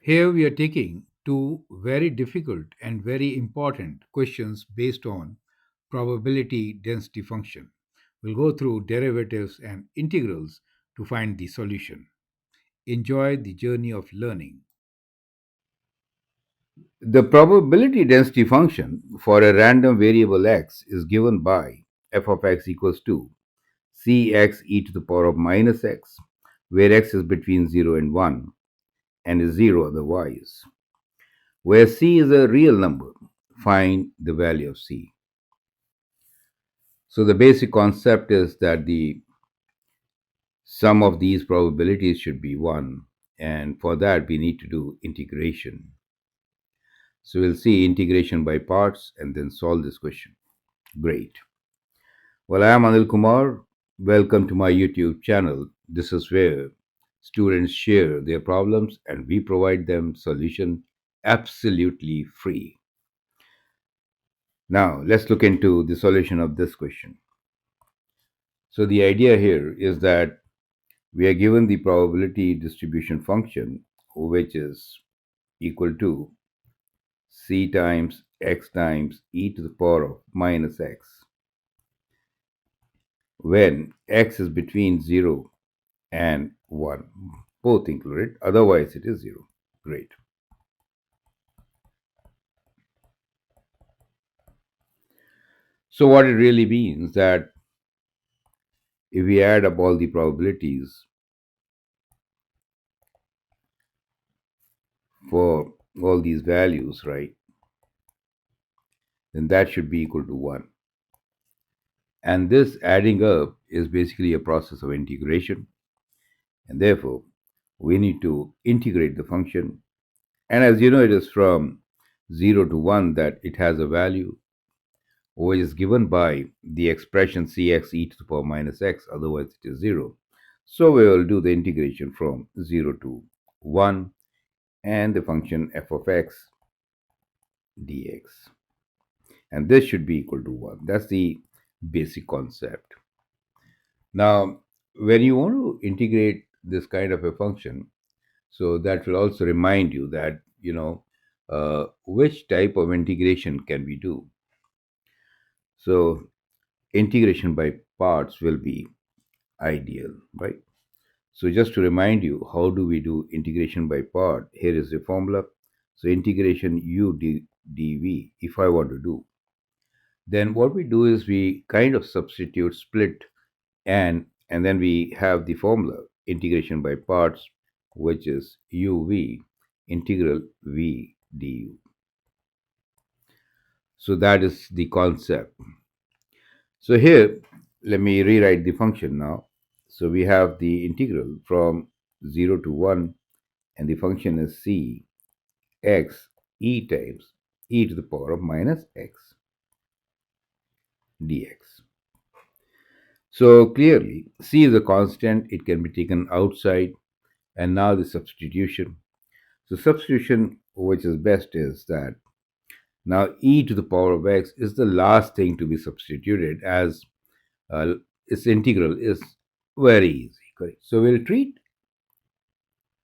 Here we are taking two very difficult and very important questions based on probability density function. We'll go through derivatives and integrals to find the solution. Enjoy the journey of learning. The probability density function for a random variable x is given by f of x equals to cx e to the power of minus x, where x is between 0 and 1 and is 0 otherwise. Where c is a real number, find the value of c. So the basic concept is that the sum of these probabilities should be 1, and for that we need to do integration. So we'll see integration by parts and then solve this question. Great. Well, I am Anil Kumar. Welcome to my YouTube channel. This is where students share their problems and we provide them solution absolutely free. Now, let's look into the solution of this question. So the idea here is that we are given the probability distribution function, which is equal to c times e to the power of minus x, when x is between 0 and 1, both included, otherwise it is 0. Great. So what it really means that if we add up all the probabilities for all these values, right, then that should be equal to 1. And this adding up is basically a process of integration, and therefore we need to integrate the function. And as you know, it is from 0 to 1 that it has a value which is given by the expression cx e to the power minus x, otherwise it is 0. So we will do the integration from 0 to 1 and the function f of x dx. And this should be equal to 1. That's the basic concept. Now, when you want to integrate this kind of a function, so that will also remind you that, which type of integration can we do. So, integration by parts will be ideal, right? So, just to remind you, how do we do integration by part? Here is the formula. So, integration dv, if I want to do, then what we do is we kind of substitute split and then we have the formula integration by parts, which is uv integral v du. So that is the concept. So here, let me rewrite the function now. So we have the integral from 0 to 1, and the function is c x e times e to the power of minus x dx. So clearly, c is a constant, it can be taken outside, and now the substitution. So substitution, which is best, is that now e to the power of x is the last thing to be substituted, as its integral is very easy. Correct. So we'll treat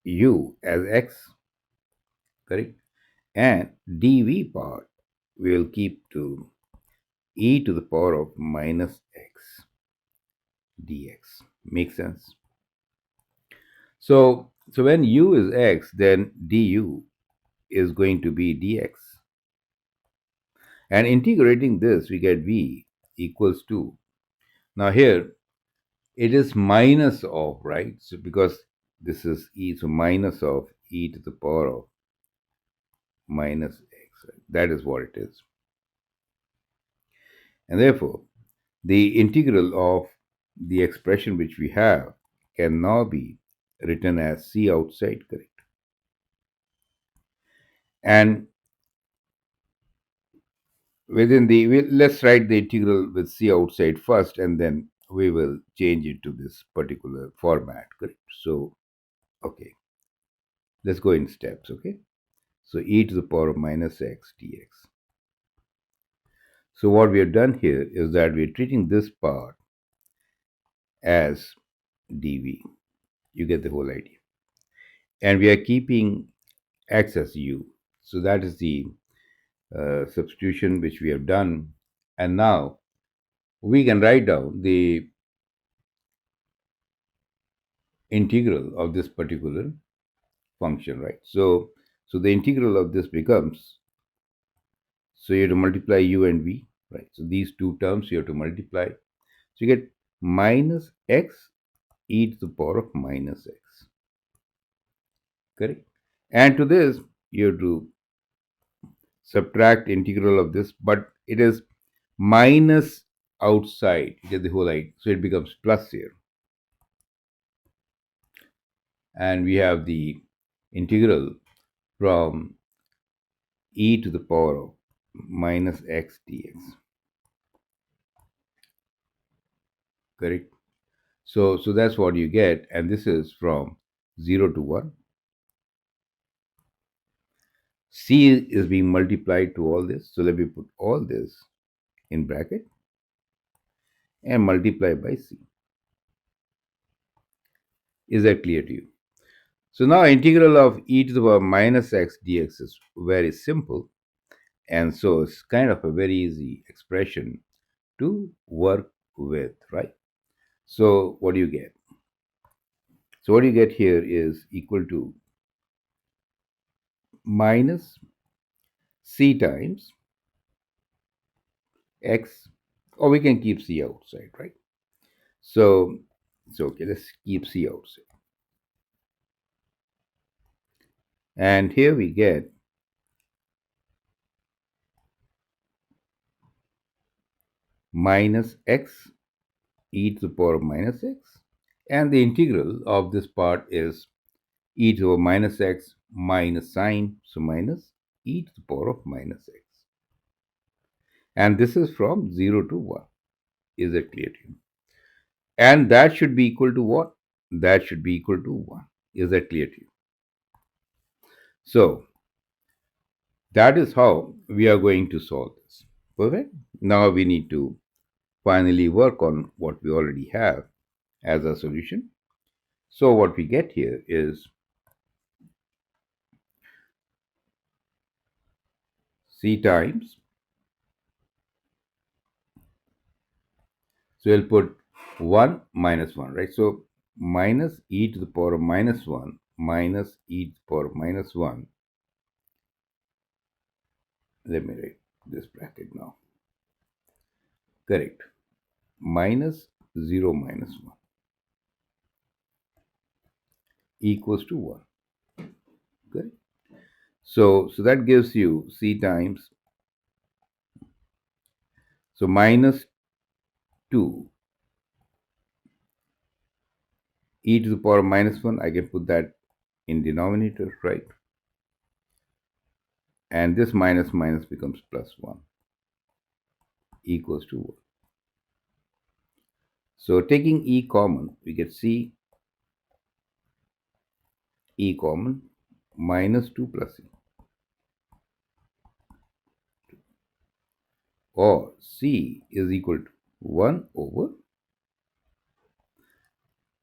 u as x, correct, and dv part we'll keep to e to the power of minus x dx. Makes sense? So when u is x, then du is going to be dx. And integrating this, we get v equals to. Now here, it is minus of, right? So because this is e, so minus of e to the power of minus x. Right? That is what it is. And therefore, the integral of the expression which we have can now be written as c outside, correct? And let's write the integral with c outside first, and then we will change it to this particular format, correct? So, okay, let's go in steps, okay? So e to the power of minus x dx. So what we have done here is that we are treating this part as dv. You get the whole idea. And we are keeping x as u. So that is the substitution which we have done. And now we can write down the integral of this particular function, right? So the integral of this becomes, so you have to multiply u and v, right? So these two terms you have to multiply. So you get minus x e to the power of minus x, correct? And to this you have to subtract integral of this, but it is minus outside, you get the whole idea. So it becomes plus here. And we have the integral from e to the power of minus x dx, correct? So that's what you get, and this is from 0 to 1. C is being multiplied to all this, so let me put all this in bracket and multiply by c. Is that clear to you? So now integral of e to the power minus x dx is very simple, and so it's kind of a very easy expression to work with, right? So what do you get? So what you get here is equal to minus c times x, or we can keep c outside, right? So, okay, let's keep c outside. And here we get minus x e to the power of minus x, and the integral of this part is e to the power minus x minus sine, so minus e to the power of minus x. And this is from 0 to 1. Is that clear to you? And that should be equal to what? That should be equal to 1. Is that clear to you? So, that is how we are going to solve this. Perfect. Now we need to finally work on what we already have as a solution. So what we get here is c times. So we'll put 1 minus 1, right? So minus e to the power of minus 1 minus e to the power of minus 1. Let me write this bracket now. Correct. Minus 0 minus 1 equals to 1. Correct. So that gives you c times, so minus 2 e to the power of minus 1, I can put that in denominator, right? And this minus minus becomes plus 1 equals to 1. So taking e common, we get c e common minus 2 plus e, or c is equal to 1 over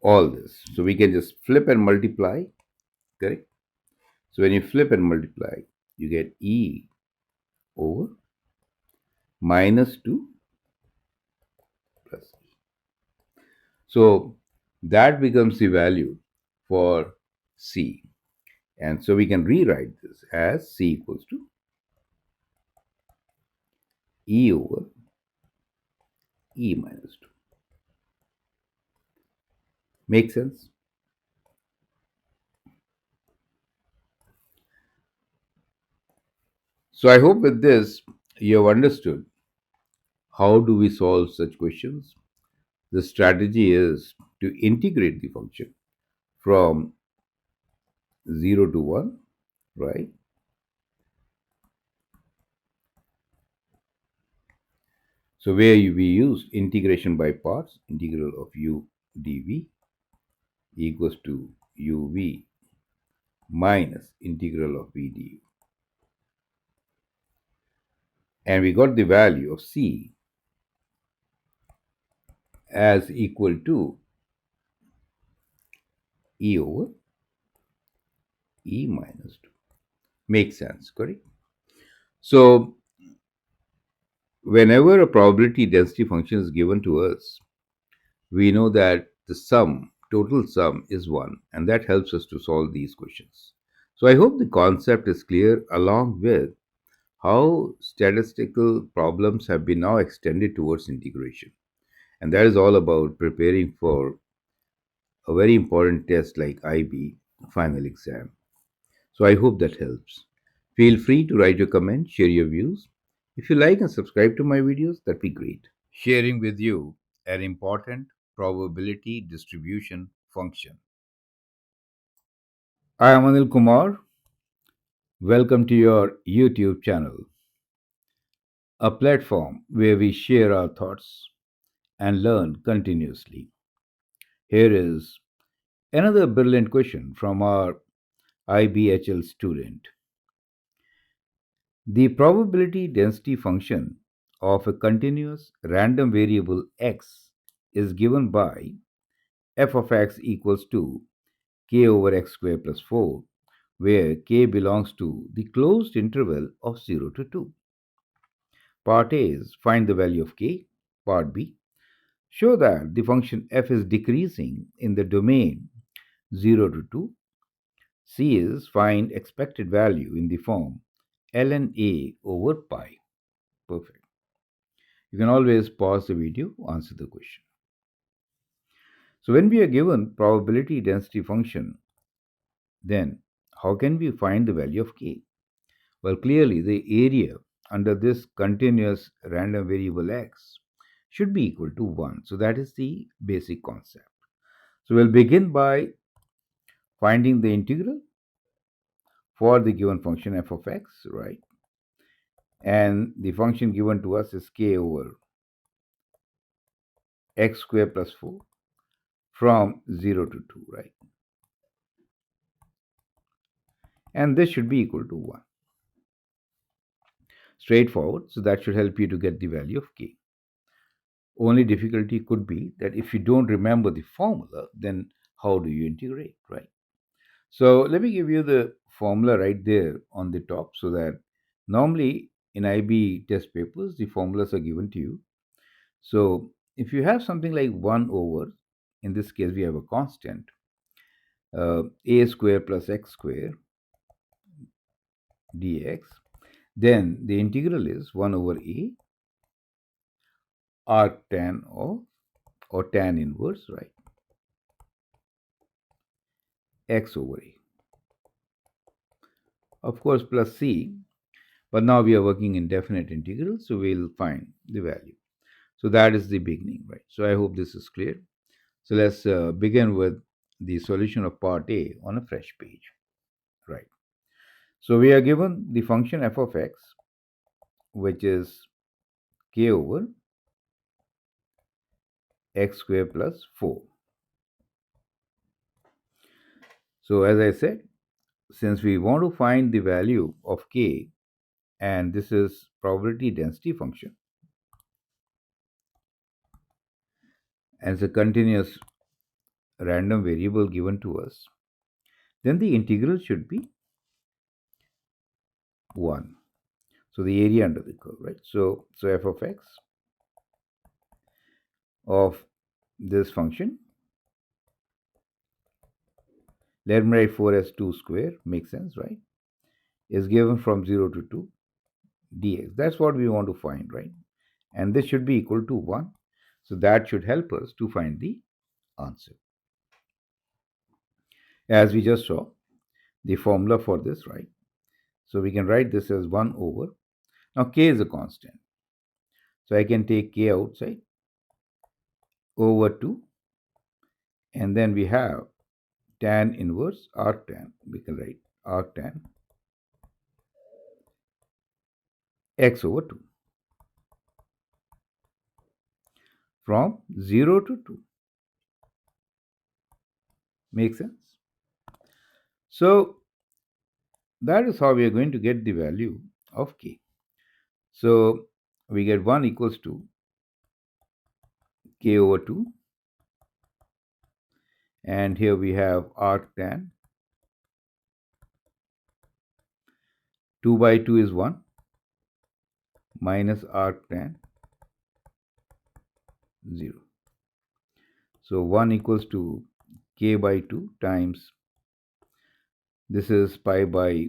all this. So we can just flip and multiply, correct? So when you flip and multiply, you get e over minus 2 plus e. So that becomes the value for c. And so we can rewrite this as c equals to e over e minus 2. Make sense? So I hope with this you have understood how do we solve such questions. The strategy is to integrate the function from 0 to 1, right? So where we use integration by parts, integral of u dv equals to uv minus integral of v du. And we got the value of C as equal to E over E minus 2. Makes sense, correct? So, whenever a probability density function is given to us, we know that the total sum, is 1, and that helps us to solve these questions. So, I hope the concept is clear along with how statistical problems have been now extended towards integration. And that is all about preparing for a very important test like IB final exam. So I hope that helps. Feel free to write your comments, share your views. If you like and subscribe to my videos, that'd be great. Sharing with you an important probability distribution function. I am Anil Kumar. Welcome to your YouTube channel, a platform where we share our thoughts and learn continuously. Here is another brilliant question from our IBHL student. The probability density function of a continuous random variable x is given by f of x equals to k over x squared plus 4, where k belongs to the closed interval of 0 to 2. Part A is find the value of k. Part B, show that the function f is decreasing in the domain 0 to 2. C is find expected value in the form ln a over pi. Perfect. You can always pause the video, answer the question. So when we are given probability density function, then how can we find the value of k? Well, clearly the area under this continuous random variable x should be equal to 1. So that is the basic concept. So we'll begin by finding the integral for the given function f of x, right? And the function given to us is k over x squared plus 4 from 0 to 2, right? And this should be equal to 1. Straightforward, so that should help you to get the value of k. Only difficulty could be that if you don't remember the formula, then how do you integrate, right? So let me give you the formula right there on the top, so that normally in IB test papers, the formulas are given to you. So if you have something like 1 over, in this case we have a constant, a square plus x square dx, then the integral is 1 over a arctan of, or tan inverse, right, x over a. Of course, plus c, but now we are working in definite integrals, so we'll find the value. So that is the beginning, right? So I hope this is clear. So let's begin with the solution of part A on a fresh page, right? So we are given the function f of x, which is k over x squared plus 4. So as I said, since we want to find the value of k, and this is probability density function, and it's a continuous random variable given to us, then the integral should be 1. So the area under the curve, right? So f of x of this function, let me write 4 as 2 square, makes sense, right? Is given from 0 to 2 dx. That's what we want to find, right? And this should be equal to 1. So that should help us to find the answer. As we just saw, the formula for this, right? So we can write this as 1 over. Now k is a constant. So I can take k outside over 2, and then we have tan inverse arctan. We can write arctan x over 2 from 0 to 2. Makes sense? So that is how we are going to get the value of k. So we get 1 equals to k over 2, and here we have arc tan. 2 by 2 is 1 minus arc tan 0. So 1 equals to k by 2 times, this is pi by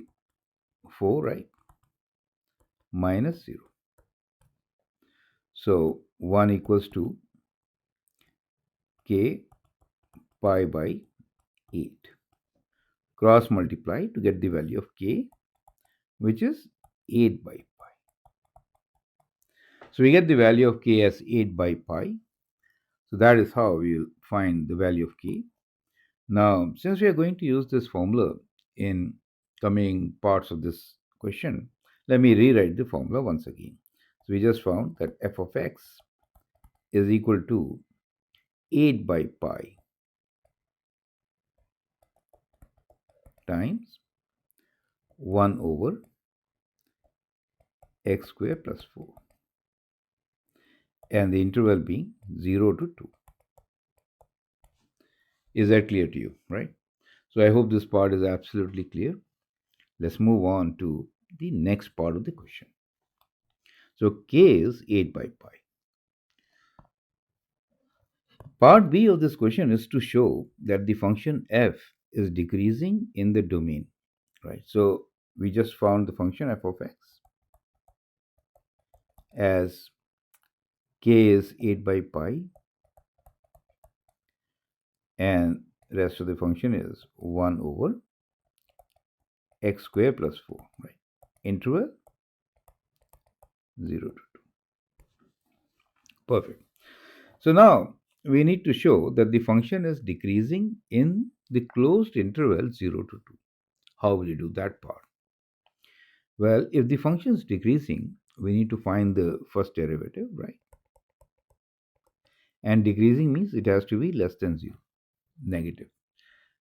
4, right, minus 0. So 1 equals to k pi by 8. Cross multiply to get the value of k, which is 8 by pi. So we get the value of k as 8 by pi. So that is how we will find the value of k. Now, since we are going to use this formula in coming parts of this question, let me rewrite the formula once again. So we just found that f of x is equal to 8 by pi times 1 over x square plus 4, and the interval being 0 to 2. Is that clear to you, right? So I hope this part is absolutely clear. Let's move on to the next part of the question. So k is 8 by pi. Part B of this question is to show that the function f is decreasing in the domain, right? So we just found the function f of x as k is 8 by pi, and rest of the function is 1 over x square plus 4, right? Interval 0 to 2. Perfect. So now we need to show that the function is decreasing in the closed interval 0 to 2. How will you do that part? Well, if the function is decreasing, we need to find the first derivative, right? And decreasing means it has to be less than 0, negative.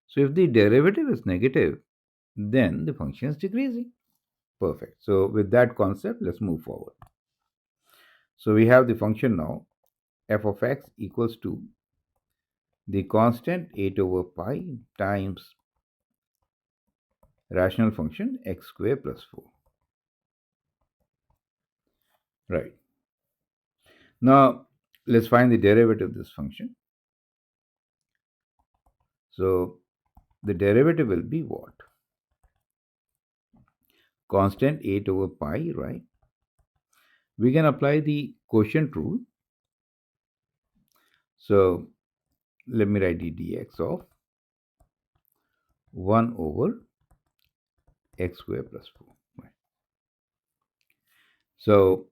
So if the derivative is negative, then the function is decreasing. Perfect. So with that concept, let's move forward. So we have the function now, f of x equals to the constant 8 over pi times rational function x square plus 4. Right. Now, let's find the derivative of this function. So the derivative will be what? Constant 8 over pi, right? We can apply the quotient rule. So let me write the dx of 1 over x square plus 4. Right. So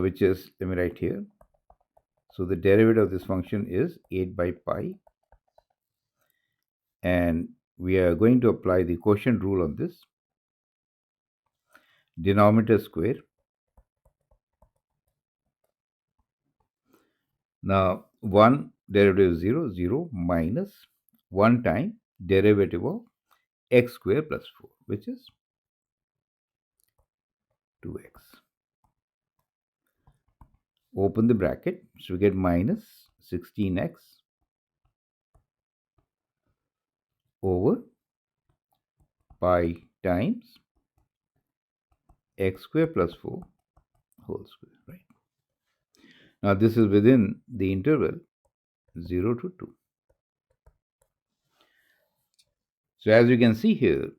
which is, let me write here. So the derivative of this function is 8 by pi. And we are going to apply the quotient rule on this. Denominator square. Now 1 derivative is 0, 0 minus 1 time derivative of x square plus 4, which is 2x. Open the bracket, so we get minus 16x over pi times x square plus 4 whole square, right? Now this is within the interval 0 to 2. So as you can see here,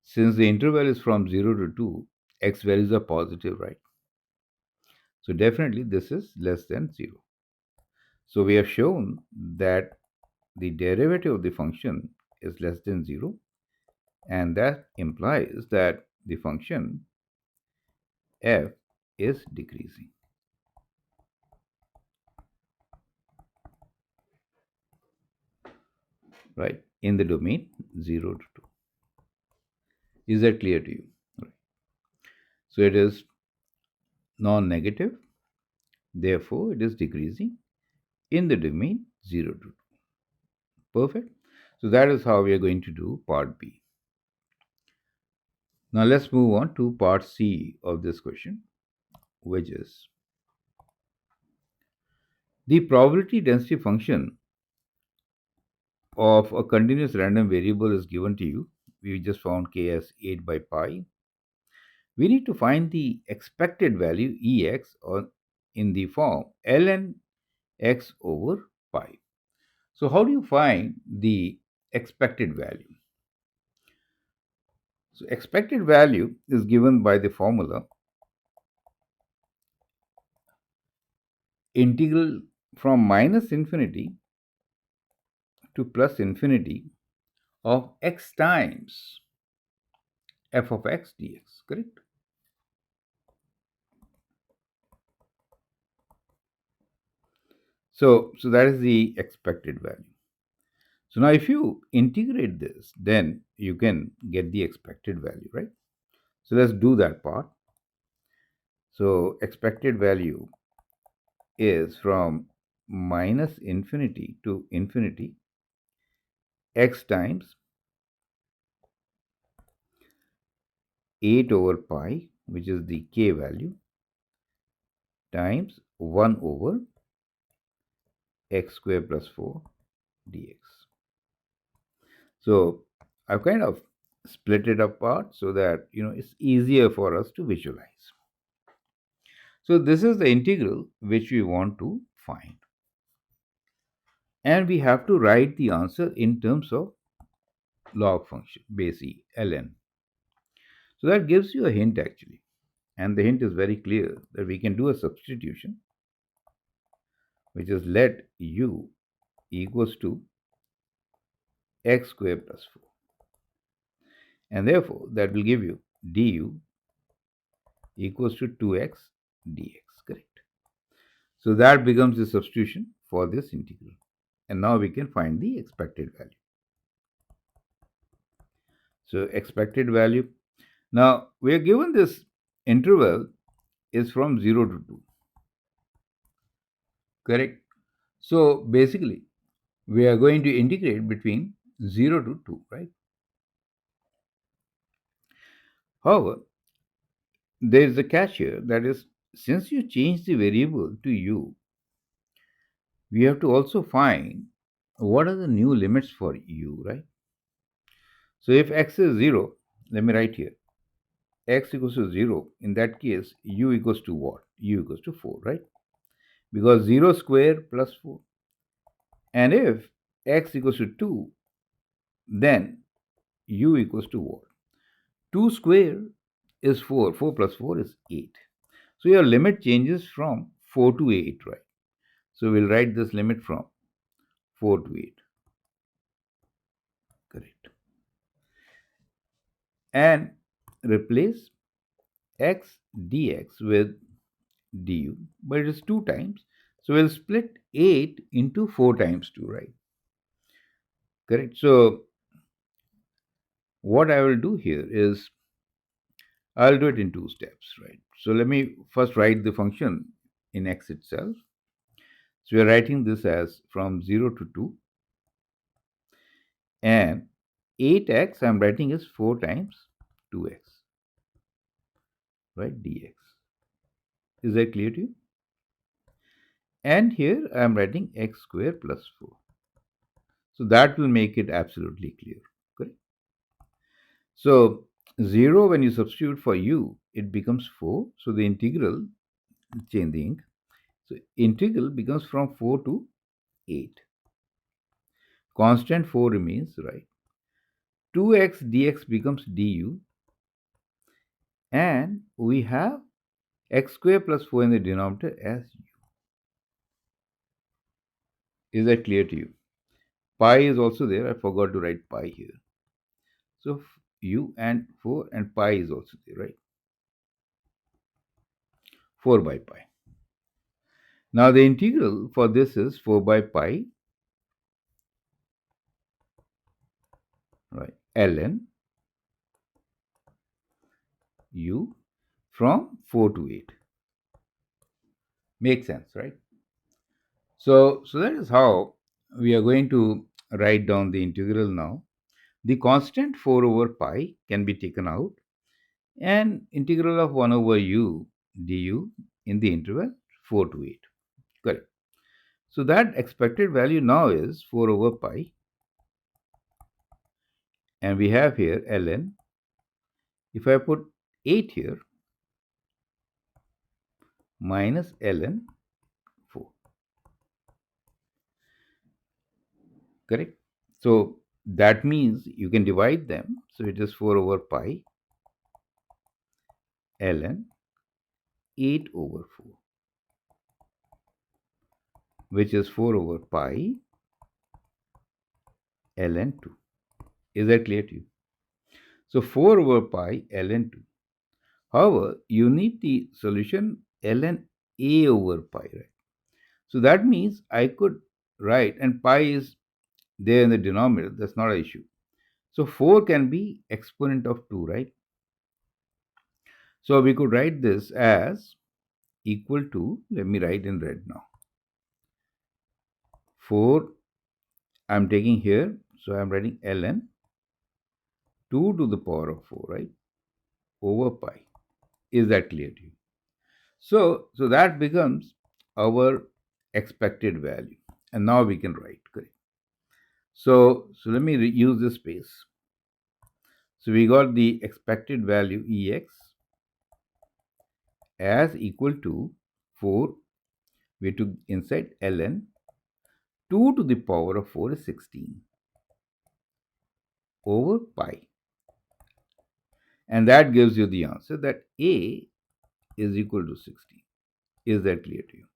since the interval is from 0 to 2, x values are positive, right? So definitely this is less than 0. So we have shown that the derivative of the function is less than 0, and that implies that the function f is decreasing. Right, in the domain 0 to 2. Is that clear to you? Right. So it is non-negative, therefore it is decreasing in the domain 0 to 2. Perfect. So that is how we are going to do part B. Now let's move on to part C of this question, which is the probability density function of a continuous random variable is given to you. We just found k as 8 by pi. We need to find the expected value Ex or in the form ln x over pi. So how do you find the expected value? So expected value is given by the formula integral from minus infinity to plus infinity of x times f of x dx, correct? So that is the expected value. So now if you integrate this, then you can get the expected value, right? So let's do that part. So expected value is from minus infinity to infinity x times 8 over pi, which is the k value, times 1 over x square plus 4 dx. So I've kind of split it apart so that it's easier for us to visualize. So this is the integral which we want to find. And we have to write the answer in terms of log function, base e, ln. So that gives you a hint actually. And the hint is very clear that we can do a substitution, which is let u equals to x square plus 4. And therefore, that will give you du equals to 2x dx, correct? So that becomes the substitution for this integral. And now we can find the expected value. So expected value. Now we are given this interval is from 0 to 2. Correct? So basically, we are going to integrate between 0 to 2, right? However, there is a catch here, that is, since you change the variable to u, we have to also find what are the new limits for u, right? So if x is 0, let me write here x equals to 0. In that case, u equals to what? U equals to 4, right? Because 0 square plus 4. And if x equals to 2, then u equals to what? 2 square is 4. 4 plus 4 is 8. So your limit changes from 4 to 8, right? So we'll write this limit from 4 to 8. Correct. And replace x dx with du, but it is 2 times. So we'll split 8 into 4 times 2, right? Correct. So what I will do here is I'll do it in 2 steps, right? So let me first write the function in x itself. So we are writing this as from 0 to 2, and 8x I'm writing as 4 times 2x, right? Dx. Is that clear to you? And here I'm writing x square plus 4. So that will make it absolutely clear. Correct? So 0, when you substitute for u, it becomes 4. So the integral, changing. So integral becomes from 4 to 8. Constant 4 remains, right? 2x dx becomes du. And we have x square plus 4 in the denominator as u. Is that clear to you? Pi is also there. I forgot to write pi here. So u and 4 and pi is also there, right? 4 by pi. Now the integral for this is 4 by pi, right? Ln u from 4 to 8. Makes sense, right? So that is how we are going to write down the integral now. The constant 4 over pi can be taken out, and integral of 1 over u du in the interval 4 to 8. Correct. So that expected value now is 4 over pi, and we have here ln. If I put 8 here, minus ln 4. Correct? So that means you can divide them. So it is 4 over pi ln 8 over 4, which is 4 over pi ln 2. Is that clear to you? So 4 over pi ln 2. However, you need the solution ln a over pi, right? So that means I could write, and pi is there in the denominator, that's not an issue. So 4 can be exponent of 2, right? So we could write this as equal to, let me write in red now. 4 I'm taking here, so I'm writing ln 2 to the power of 4, right? Over pi. Is that clear to you? So that becomes our expected value. And now we can write, correct? So let me use this space. So we got the expected value Ex as equal to 4. We took inside ln 2 to the power of 4 is 16 over pi. And that gives you the answer that A is equal to 16. Is that clear to you?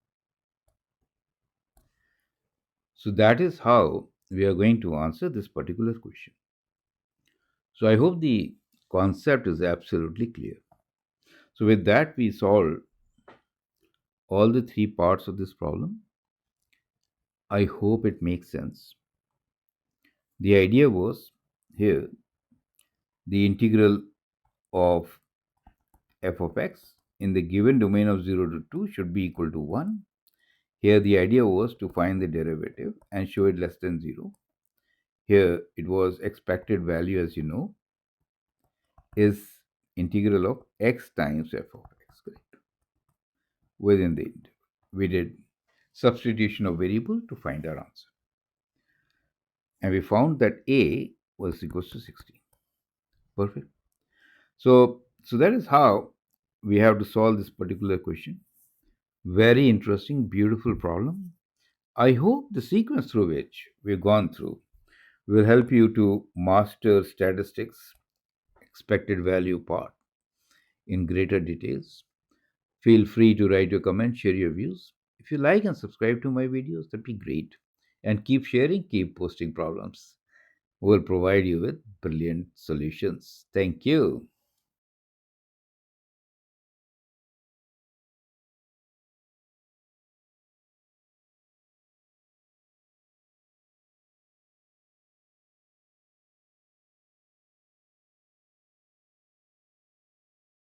So that is how we are going to answer this particular question. So I hope the concept is absolutely clear. So with that, we solve all the three parts of this problem. I hope it makes sense. The idea was here the integral of f of x in the given domain of 0 to 2 should be equal to 1. Here the idea was to find the derivative and show it less than 0. Here it was expected value, as you know, is integral of x times f of x, correct? Within the interval. We did substitution of variable to find our answer. And we found that a was equals to 16. Perfect. So that is how we have to solve this particular question. Very interesting, beautiful problem. I hope the sequence through which we've gone through will help you to master statistics, expected value part in greater details. Feel free to write your comments, share your views. If you like and subscribe to my videos, that'd be great. And keep sharing, keep posting problems. We'll provide you with brilliant solutions. Thank you.